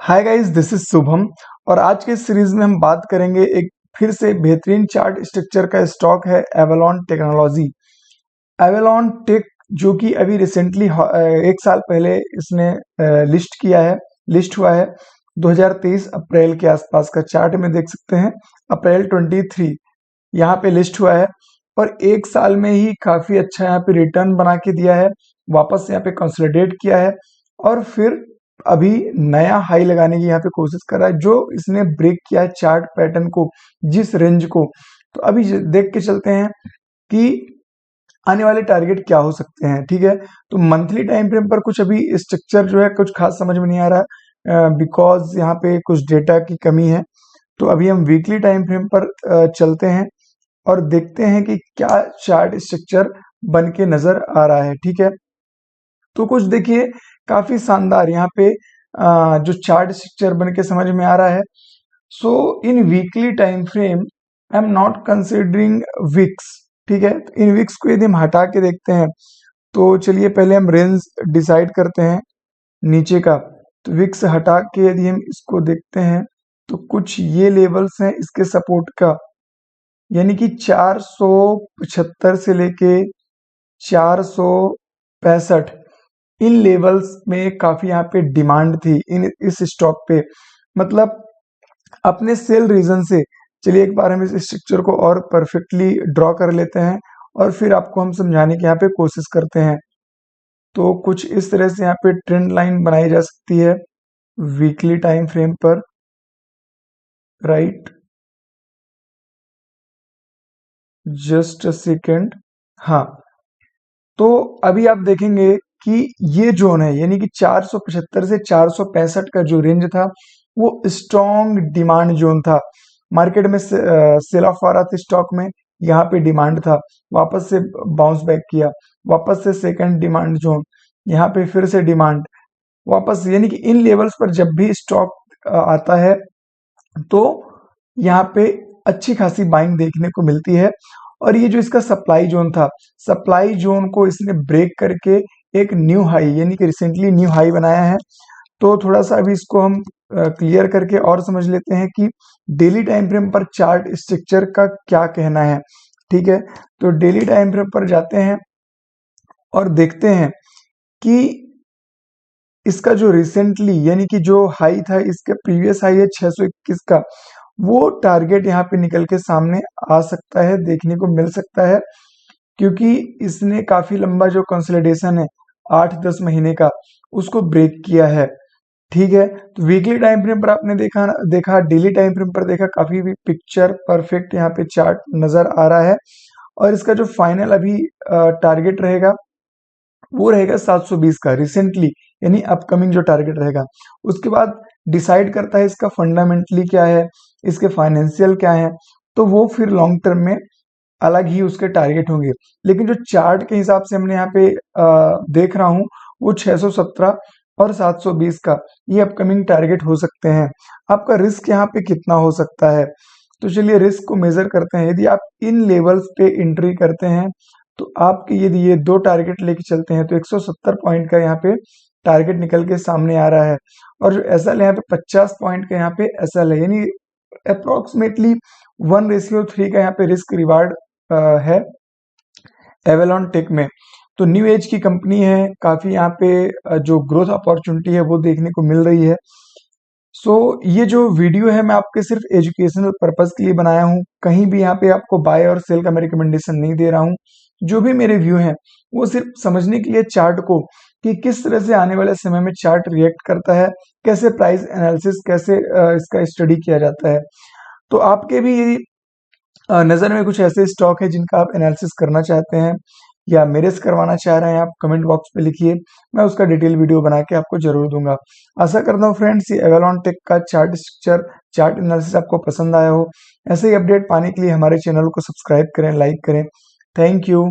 Hi guys, this is Shubham. और आज के सीरीज में हम बात करेंगे एक फिर से बेहतरीन चार्ट स्ट्रक्चर का स्टॉक है एवलॉन टेक्नोलॉजी। एवलॉन टेक जो कि अभी रिसेंटली एक साल पहले इसने लिस्ट हुआ है 2023 अप्रैल के आसपास का चार्ट में देख सकते हैं। अप्रैल 23 यहाँ पे लिस्ट हुआ है और एक साल में ही काफी अच्छा यहाँ पे रिटर्न बना के दिया है, वापस यहाँ पे कंसोलिडेट किया है और फिर अभी नया हाई लगाने की यहाँ पे कोशिश कर रहा है जो इसने ब्रेक किया है चार्ट पैटर्न को, जिस रेंज को। तो अभी देख के चलते हैं कि आने वाले टारगेट क्या हो सकते हैं। ठीक है, तो मंथली टाइम फ्रेम पर कुछ अभी स्ट्रक्चर जो है कुछ खास समझ में नहीं आ रहा, बिकॉज यहाँ पे कुछ डेटा की कमी है। तो अभी हम वीकली टाइम फ्रेम पर चलते हैं और देखते हैं कि क्या चार्ट स्ट्रक्चर बन के नजर आ रहा है। ठीक है, तो कुछ देखिए काफी शानदार यहाँ पे जो चार्ट स्ट्रक्चर बन के समझ में आ रहा है। So in weekly time frame I am not considering weeks. ठीक है, तो इन विक्स को यदि हम हटा के देखते हैं तो चलिए पहले हम रेंज डिसाइड करते हैं नीचे का। तो विक्स हटा के यदि हम इसको देखते हैं तो कुछ ये लेवल्स हैं इसके सपोर्ट का, यानी कि 475 से लेके 465 इन लेवल्स में काफी यहाँ पे डिमांड थी इस स्टॉक पे, मतलब अपने सेल रीजन से। चलिए एक बार हम इस स्ट्रक्चर को और परफेक्टली ड्रॉ कर लेते हैं और फिर आपको हम समझाने की यहाँ पे कोशिश करते हैं। तो कुछ इस तरह से यहाँ पे ट्रेंड लाइन बनाई जा सकती है वीकली टाइम फ्रेम पर, राइट। Just a second. हाँ, तो अभी आप देखेंगे कि ये जोन है, यानी कि 475 से 465 का जो रेंज था वो स्ट्रॉन्ग डिमांड जोन था। मार्केट में सेल ऑफ आ रहा था स्टॉक में, यहाँ पे डिमांड था, वापस से बाउंस बैक किया, वापस से सेकंड डिमांड जोन, यहाँ पे फिर से डिमांड, वापस। यानी कि इन लेवल्स पर जब भी स्टॉक आता है तो यहाँ पे अच्छी खासी बाइंग देखने को मिलती है। और ये जो इसका सप्लाई जोन था, सप्लाई जोन को इसने ब्रेक करके एक न्यू हाई, यानी कि रिसेंटली न्यू हाई बनाया है। तो थोड़ा सा अभी इसको हम क्लियर करके और समझ लेते हैं कि डेली टाइम फ्रेम पर चार्ट स्ट्रक्चर का क्या कहना है। ठीक है, तो डेली टाइम फ्रेम पर जाते हैं और देखते हैं कि इसका जो रिसेंटली यानी कि जो हाई था, इसका प्रीवियस हाई है 621 का, वो टारगेट यहाँ पे निकल के सामने आ सकता है, देखने को मिल सकता है, क्योंकि इसने काफी लंबा जो कंसोलिडेशन है 8-10 महीने का, उसको ब्रेक किया है। ठीक है, तो वीकली टाइम फ्रेम पर आपने देखा डेली टाइम फ्रेम पर देखा, काफी भी पिक्चर परफेक्ट यहाँ पे चार्ट नजर आ रहा है। और इसका जो फाइनल अभी टारगेट रहेगा वो रहेगा 720 का रिसेंटली, यानी अपकमिंग जो टारगेट रहेगा। उसके बाद डिसाइड करता है इसका फंडामेंटली क्या है, इसके फाइनेंशियल क्या है, तो वो फिर लॉन्ग टर्म में अलग ही उसके टारगेट होंगे। लेकिन जो चार्ट के हिसाब से हमने यहाँ पे देख रहा हूँ, वो 617 और 720 का ये अपकमिंग टारगेट हो सकते हैं। आपका रिस्क यहाँ पे कितना हो सकता है, तो चलिए रिस्क को मेजर करते हैं। यदि आप इन लेवल्स पे एंट्री करते हैं तो आपके यदि ये दो टारगेट लेके चलते हैं तो 170 पॉइंट का यहाँ पे टारगेट निकल के सामने आ रहा है। और जो एसएल यहाँ पे 50 पॉइंट का यहाँ पे एसएल है, यानी अप्रोक्सीमेटली 1:3 का यहाँ पे रिस्क रिवार्ड है एवेलॉन टेक में। तो न्यू एज की कंपनी है, काफी यहाँ पे जो ग्रोथ अपॉर्चुनिटी है वो देखने को मिल रही है। सो ये जो वीडियो है मैं आपके सिर्फ एजुकेशनल पर्पस के लिए बनाया हूँ, कहीं भी यहाँ पे आपको बाय और सेल का मैं रिकमेंडेशन नहीं दे रहा हूँ। जो भी मेरे व्यू हैं वो सिर्फ समझने के लिए चार्ट को, कि किस तरह से आने वाले समय में चार्ट रिएक्ट करता है, कैसे प्राइस एनालिसिस, कैसे इसका स्टडी किया जाता है। तो आपके भी यदि नज़र में कुछ ऐसे स्टॉक है जिनका आप एनालिसिस करना चाहते हैं या मेरे से करवाना चाह रहे हैं, आप कमेंट बॉक्स पे लिखिए, मैं उसका डिटेल वीडियो बना के आपको जरूर दूंगा। आशा करता हूँ फ्रेंड्स ये एवेलॉन टेक का चार्ट स्ट्रक्चर, चार्ट एनालिसिस आपको पसंद आया हो। ऐसे ही अपडेट पाने के लिए हमारे चैनल को सब्सक्राइब करें, लाइक करें। Thank you.